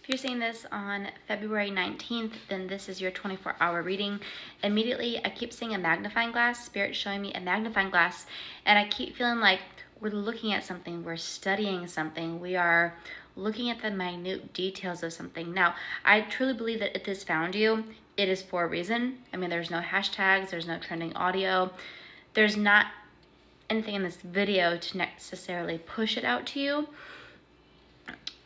If you're seeing this on February 19th, then this is your 24-hour reading. Immediately, I keep seeing a magnifying glass, Spirit showing me a magnifying glass, and I keep feeling like we're looking at something, we're studying something, we are looking at the minute details of something. Now, I truly believe that if this found you, it is for a reason. I mean, there's no hashtags, there's no trending audio, there's not anything in this video to necessarily push it out to you.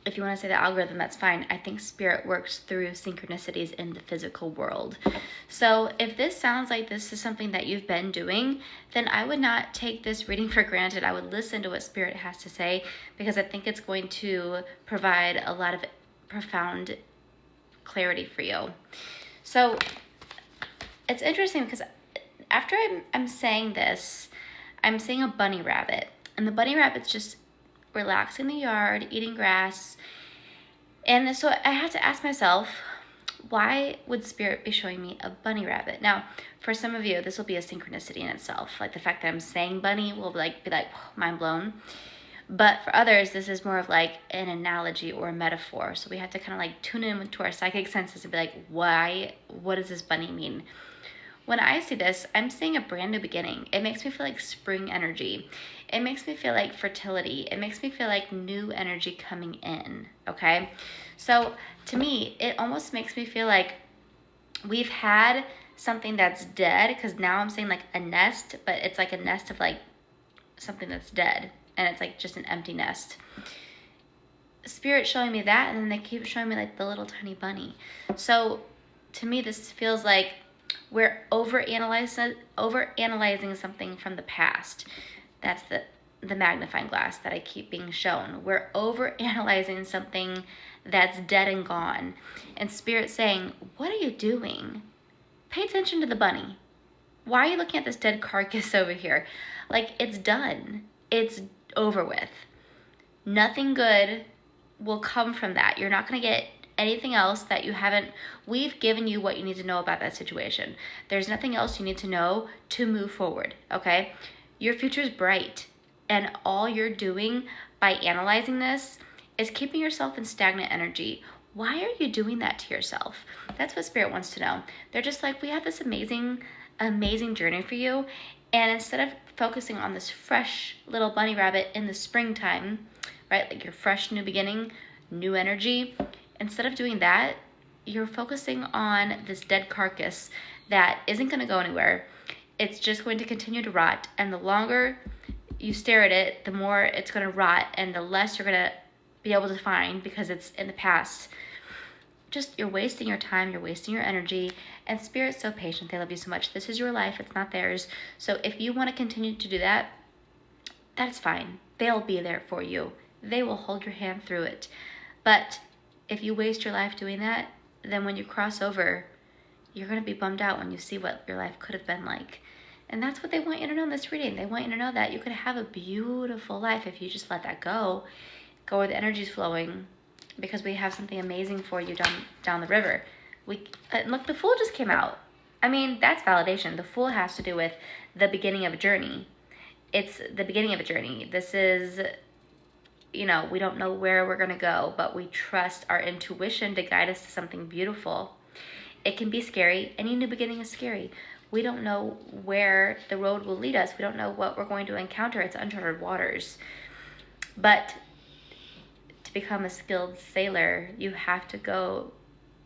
If you want to say the algorithm, that's fine. I think Spirit works through synchronicities in the physical world. So if this sounds like this is something that you've been doing, then I would not take this reading for granted. I would listen to what Spirit has to say, because I think it's going to provide a lot of profound clarity for you. So it's interesting because after I'm saying this, I'm seeing a bunny rabbit, and the bunny rabbit's just relaxing in the yard, eating grass. And so I had to ask myself, why would Spirit be showing me a bunny rabbit? Now, for some of you, this will be a synchronicity in itself. Like the fact that I'm saying bunny will be like mind blown. But for others, this is more of like an analogy or a metaphor. So we have to kind of like tune in to our psychic senses and be like, why? What does this bunny mean? When I see this, I'm seeing a brand new beginning. It makes me feel like spring energy. It makes me feel like fertility. It makes me feel like new energy coming in, okay? So to me, it almost makes me feel like we've had something that's dead, because now I'm saying like a nest, but it's like a nest of like something that's dead, and it's like just an empty nest. Spirit showing me that, and then they keep showing me like the little tiny bunny. So to me, this feels like we're overanalyzing something from the past. That's the magnifying glass that I keep being shown. We're overanalyzing something that's dead and gone. And Spirit saying, what are you doing? Pay attention to the bunny. Why are you looking at this dead carcass over here? Like, it's done. It's over with. Nothing good will come from that. You're not going to get anything else that you haven't. We've given you what you need to know about that situation. There's nothing else you need to know to move forward, okay? Your future is bright, and all you're doing by analyzing this is keeping yourself in stagnant energy. Why are you doing that to yourself? That's what Spirit wants to know. They're just like, we have this amazing journey for you, and instead of focusing on this fresh little bunny rabbit in the springtime, right, like your fresh new beginning, new energy, instead of doing that, you're focusing on this dead carcass that isn't going to go anywhere. It's just going to continue to rot, and the longer you stare at it, the more it's going to rot, and the less you're going to be able to find because it's in the past. Just, you're wasting your time, you're wasting your energy, and Spirit's so patient. They love you so much. This is your life, it's not theirs. So if you want to continue to do that, that's fine. They'll be there for you. They will hold your hand through it. But if you waste your life doing that, then when you cross over, you're going to be bummed out when you see what your life could have been like. And that's what they want you to know in this reading. They want you to know that you could have a beautiful life if you just let that go where the energy's flowing, because we have something amazing for you down the river. Look, the Fool just came out. I mean, that's validation. The Fool has to do with the beginning of a journey. It's the beginning of a journey. This is, we don't know where we're going to go, but we trust our intuition to guide us to something beautiful. It can be scary. Any new beginning is scary. We don't know where the road will lead us. We don't know what we're going to encounter. It's uncharted waters. But to become a skilled sailor, you have to go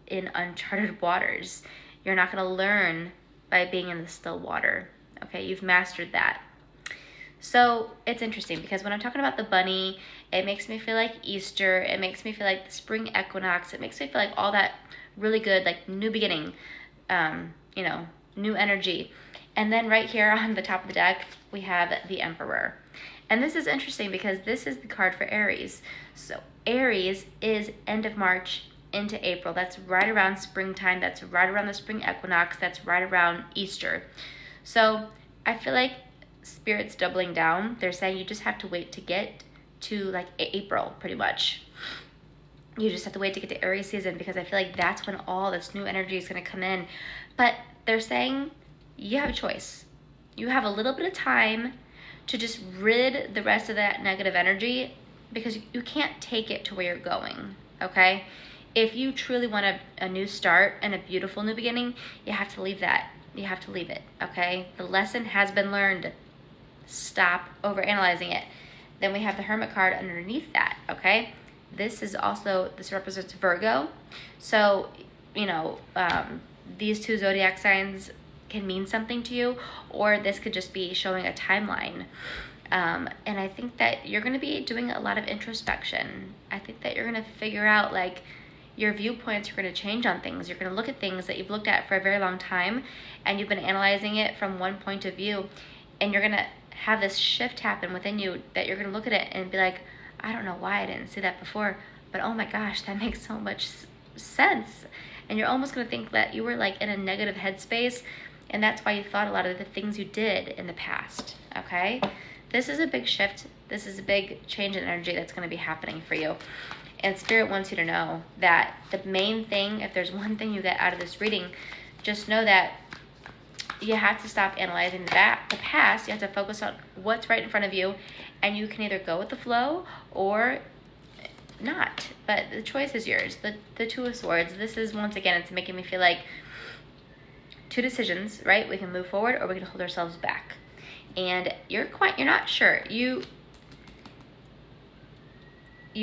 in uncharted waters. You're not going to learn by being in the still water. Okay, you've mastered that. So it's interesting because when I'm talking about the bunny, it makes me feel like Easter. It makes me feel like the spring equinox. It makes me feel like all that really good, like new beginning, new energy. And then right here on the top of the deck, we have the Emperor. And this is interesting because this is the card for Aries. So Aries is end of March into April. That's right around springtime. That's right around the spring equinox. That's right around Easter. So I feel like Spirit's doubling down. They're saying you just have to wait to get to like April, pretty much. You just have to wait to get to Aries season, because I feel like that's when all this new energy is going to come in. But they're saying you have a choice. You have a little bit of time to just rid the rest of that negative energy, because you can't take it to where you're going, okay? if you truly want a new start and a beautiful new beginning, you have to leave that. You have to leave it, okay? The lesson has been learned. Stop overanalyzing it. Then we have the Hermit card underneath that, okay? This represents Virgo. So, these two zodiac signs can mean something to you, or this could just be showing a timeline. And I think that you're going to be doing a lot of introspection. I think that you're going to figure out, like, your viewpoints are going to change on things. You're going to look at things that you've looked at for a very long time, and you've been analyzing it from one point of view, and you're going to have this shift happen within you that you're going to look at it and be like, I don't know why I didn't see that before, but oh my gosh, that makes so much sense. And you're almost going to think that you were like in a negative headspace, and that's why you thought a lot of the things you did in the past, okay? This is a big shift. This is a big change in energy that's going to be happening for you. And Spirit wants you to know that the main thing, if there's one thing you get out of this reading, just know that you have to stop analyzing the past. You have to focus on what's right in front of you, and you can either go with the flow or not. But the choice is yours. The Two of Swords, this is, once again, it's making me feel like two decisions, right? We can move forward or we can hold ourselves back. And you're not sure. You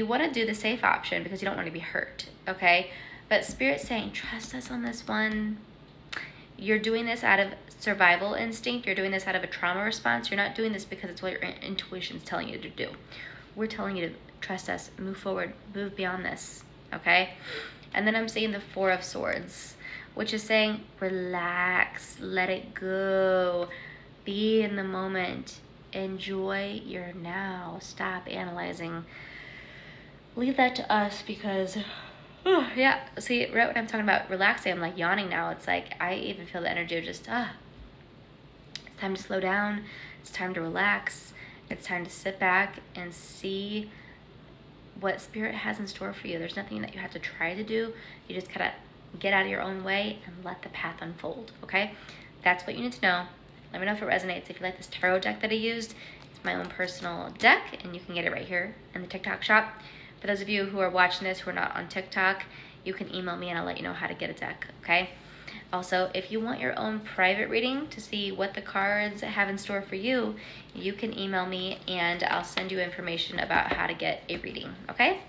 want to do the safe option because you don't want to be hurt, okay? But Spirit's saying, trust us on this one. You're doing this out of survival instinct. You're doing this out of a trauma response. You're not doing this because it's what your intuition's telling you to do. We're telling you to trust us, move forward, move beyond this, okay? And then I'm seeing the Four of Swords, which is saying, relax, let it go, be in the moment, enjoy your now, stop analyzing. Leave that to us because, yeah, see, right when I'm talking about relaxing, I'm like yawning now. It's like, I even feel the energy of just, it's time to slow down. It's time to relax. It's time to sit back and see what Spirit has in store for you. There's nothing that you have to try to do. You just gotta get out of your own way and let the path unfold, okay? That's what you need to know. Let me know if it resonates. If you like this tarot deck that I used, it's my own personal deck, and you can get it right here in the TikTok shop. For those of you who are watching this who are not on TikTok, you can email me and I'll let you know how to get a deck, okay? Also, if you want your own private reading to see what the cards have in store for you, you can email me and I'll send you information about how to get a reading, okay?